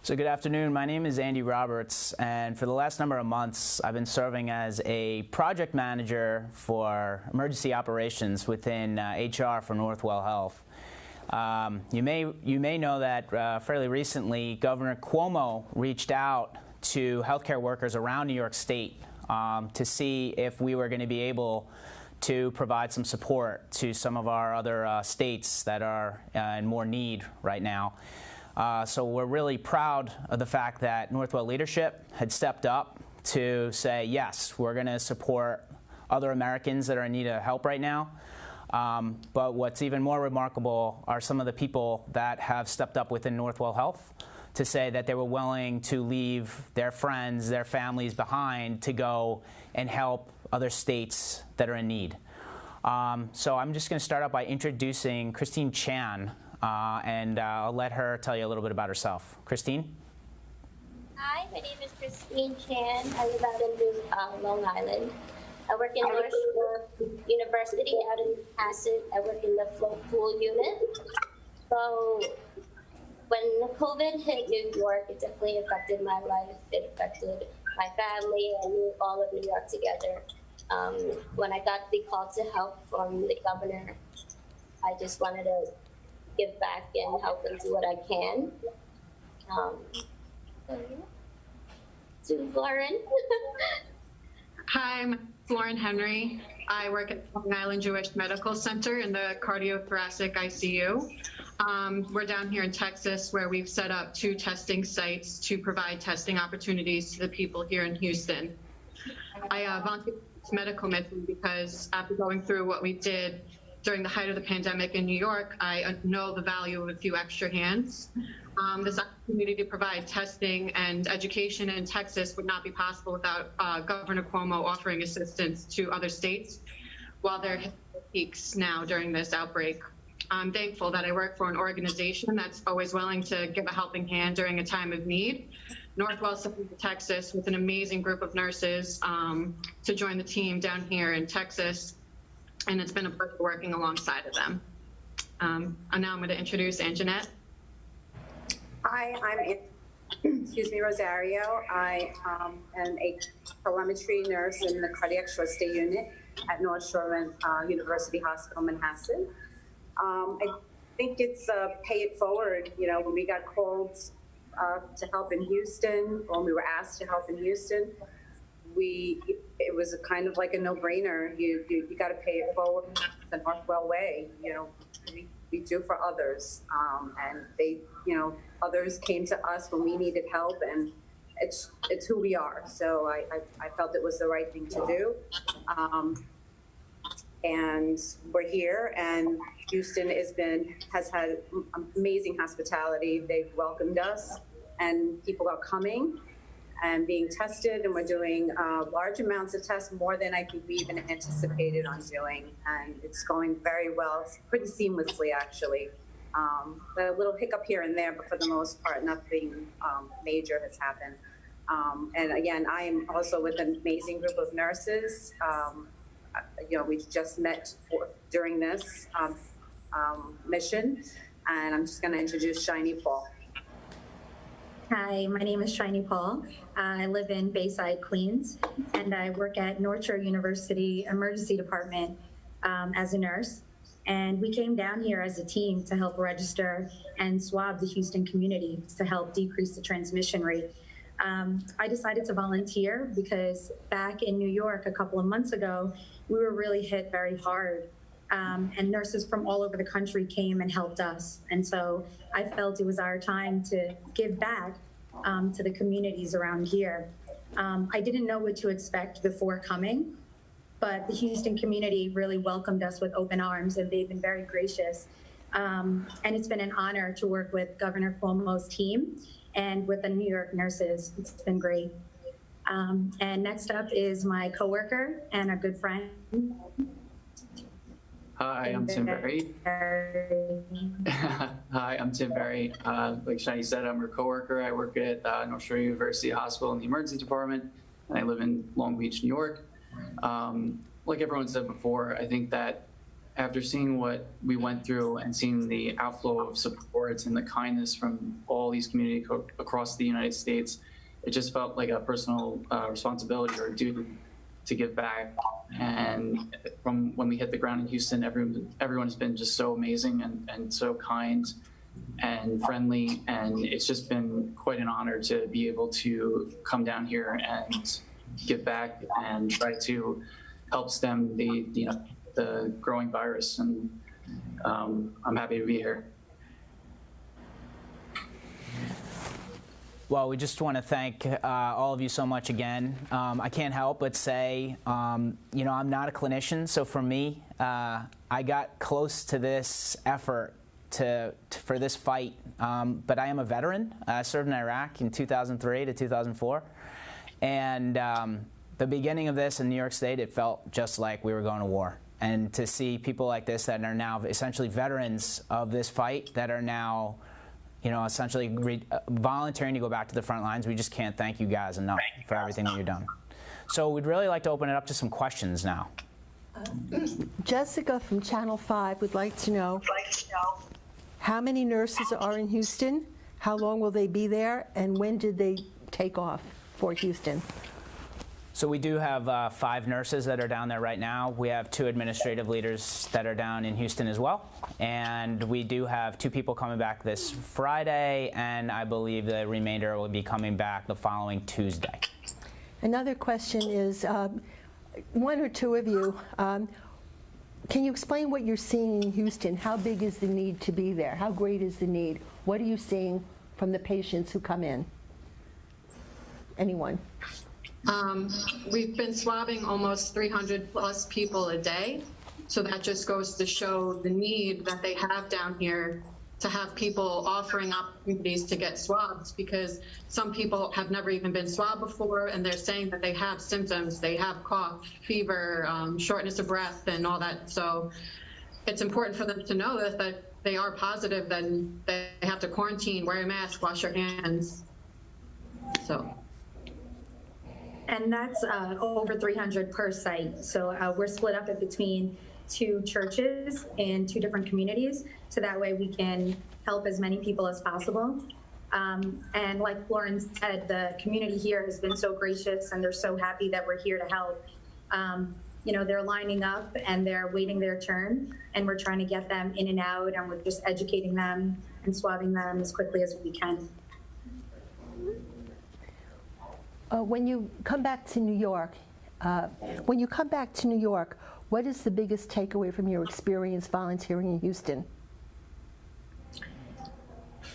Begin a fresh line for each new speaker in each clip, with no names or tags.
So good afternoon. My name is Andy Roberts, and for the last number of months, I've been serving as a project manager for emergency operations within HR for Northwell Health. You may know that fairly recently, Governor Cuomo reached out to healthcare workers around New York State to see if we were going to be able to provide some support to some of our other states that are in more need right now. So we're really proud of the fact that Northwell leadership had stepped up to say, yes, we're going to support other Americans that are in need of help right now. But what's even more remarkable are some of the people that have stepped up within Northwell Health to say that they were willing to leave their friends, their families behind to go and help other states that are in need. So I'm just going to start out by introducing Kristine Chan. And I'll let her tell you a little bit about herself. Kristine?
Hi, my name is Kristine Chan. I live out in Long Island. I work in Northwell University out in Manhasset. I work in the float pool unit. So when COVID hit New York, it definitely affected my life. It affected my family. I knew all of New York together. When I got the call to help from the governor, I just wanted to give back and help and do what I can. To Lauren.
Hi, I'm Lauren Henry. I work at Long Island Jewish Medical Center in the cardiothoracic ICU. We're down here in Texas where we've set up 2 testing sites to provide testing opportunities to the people here in Houston. I volunteered this medical mission because after going through what we did during the height of the pandemic in New York, I know the value of a few extra hands. This opportunity to provide testing and education in Texas would not be possible without Governor Cuomo offering assistance to other states while they're hitting their peaks now during this outbreak. I'm thankful that I work for an organization that's always willing to give a helping hand during a time of need. Northwell supported Texas with an amazing group of nurses to join the team down here in Texas. And it's been a pleasure working alongside of them. And now I'm going to introduce Anjanette.
Hi, I'm Rosario. I am a telemetry nurse in the cardiac short stay unit at North Shore University Hospital, Manhasset. I think it's pay it forward. You know, when we got called to help in Houston, when we were asked to help in Houston, it was a kind of like a no-brainer. You got to pay it forward the Northwell way. You know, we do for others, and they, you know, others came to us when we needed help, and it's who we are. So I felt it was the right thing to do, and we're here. And Houston has had amazing hospitality. They've welcomed us, and people are coming and being tested, and we're doing large amounts of tests, more than I think we even anticipated on doing, and it's going very well, pretty seamlessly actually. A little hiccup here and there, but for the most part, nothing major has happened. And again, I am also with an amazing group of nurses. You know, we just met during this mission, and I'm just going to introduce Shiny Paul.
Hi, my name is Shiny Paul. I live in Bayside, Queens, and I work at North Shore University Emergency Department as a nurse. And we came down here as a team to help register and swab the Houston community to help decrease the transmission rate. I decided to volunteer because back in New York a couple of months ago, we were really hit very hard. And nurses from all over the country came and helped us. And so I felt it was our time to give back to the communities around here. I didn't know what to expect before coming, but the Houston community really welcomed us with open arms, and they've been very gracious. And it's been an honor to work with Governor Cuomo's team and with the New York nurses. It's been great. And next up is my coworker and a good friend.
Hi, I'm Tim Berry. Hi, I'm Tim Berry. Like Shani said, I'm her coworker. I work at North Shore University Hospital in the emergency department, and I live in Long Beach, New York. Like everyone said before, I think that after seeing what we went through and seeing the outflow of supports and the kindness from all these communities across the United States, it just felt like a personal responsibility or a duty to give back. And from when we hit the ground in Houston, everyone's been just so amazing and so kind and friendly, and it's just been quite an honor to be able to come down here and give back and try to help stem the growing virus. And I'm happy to be here.
Well, we just want to thank all of you so much again. I can't help but say, I'm not a clinician, so for me, I got close to this effort for this fight, but I am a veteran. I served in Iraq in 2003 to 2004, and the beginning of this in New York State, it felt just like we were going to war. And to see people like this that are now essentially veterans of this fight that are now essentially volunteering to go back to the front lines, we just can't thank you guys enough for everything that you've done. So we'd really like to open it up to some questions now.
Jessica from Channel 5 would like to know how many nurses are in Houston, how long will they be there, and when did they take off for Houston?
So we do have 5 nurses that are down there right now. We have 2 administrative leaders that are down in Houston as well. And we do have 2 people coming back this Friday, and I believe the remainder will be coming back the following Tuesday.
Another question is, one or two of you, can you explain what you're seeing in Houston? How big is the need to be there? How great is the need? What are you seeing from the patients who come in? Anyone?
We've been swabbing almost 300 plus people a day. So that just goes to show the need that they have down here to have people offering opportunities to get swabs, because some people have never even been swabbed before, and they're saying that they have symptoms. They have cough, fever, shortness of breath, and all that. So it's important for them to know that they are positive, then they have to quarantine, wear a mask, wash your hands. So.
And that's over 300 per site. So we're split up in between 2 churches and 2 different communities, so that way we can help as many people as possible. And like Lauren said, the community here has been so gracious, and they're so happy that we're here to help. They're lining up and they're waiting their turn, and we're trying to get them in and out, and we're just educating them and swabbing them as quickly as we can.
When you come back to New York, what is the biggest takeaway from your experience volunteering in Houston?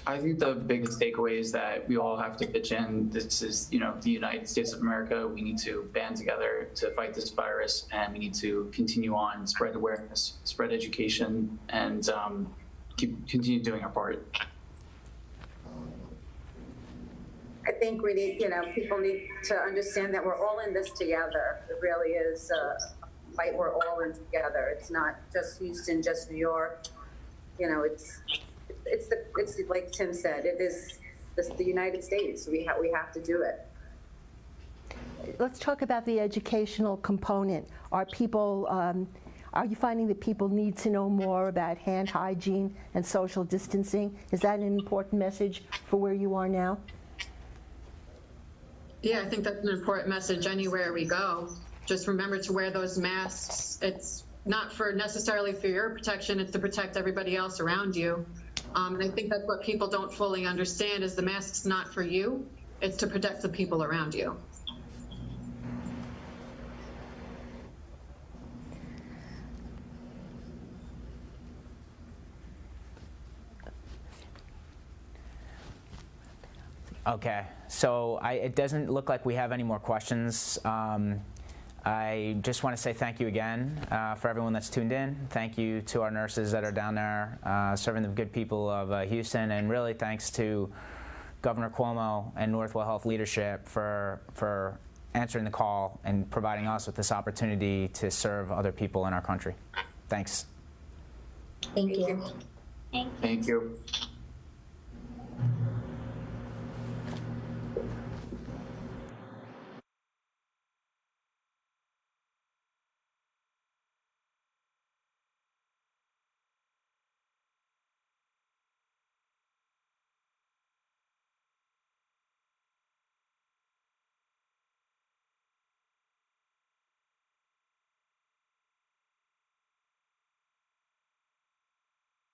I think the biggest takeaway is that we all have to pitch in. This is, the United States of America. We need to band together to fight this virus, and we need to continue on, spread awareness, spread education, and continue doing our part.
I think we need, people need to understand that we're all in this together. It really is a fight we're all in together. It's not just Houston, just New York. It's like Tim said, it is the United States. We have to do it.
Let's talk about the educational component. Are you finding that people need to know more about hand hygiene and social distancing? Is that an important message for where you are now?
Yeah, I think that's an important message anywhere we go. Just remember to wear those masks. It's not necessarily for your protection, it's to protect everybody else around you. And I think that's what people don't fully understand, is the mask's not for you, it's to protect the people around you.
Okay, so it doesn't look like we have any more questions. I just want to say thank you again for everyone that's tuned in. Thank you to our nurses that are down there serving the good people of Houston, and really thanks to Governor Cuomo and Northwell Health leadership for answering the call and providing us with this opportunity to serve other people in our country. Thanks.
Thank you.
Thank you.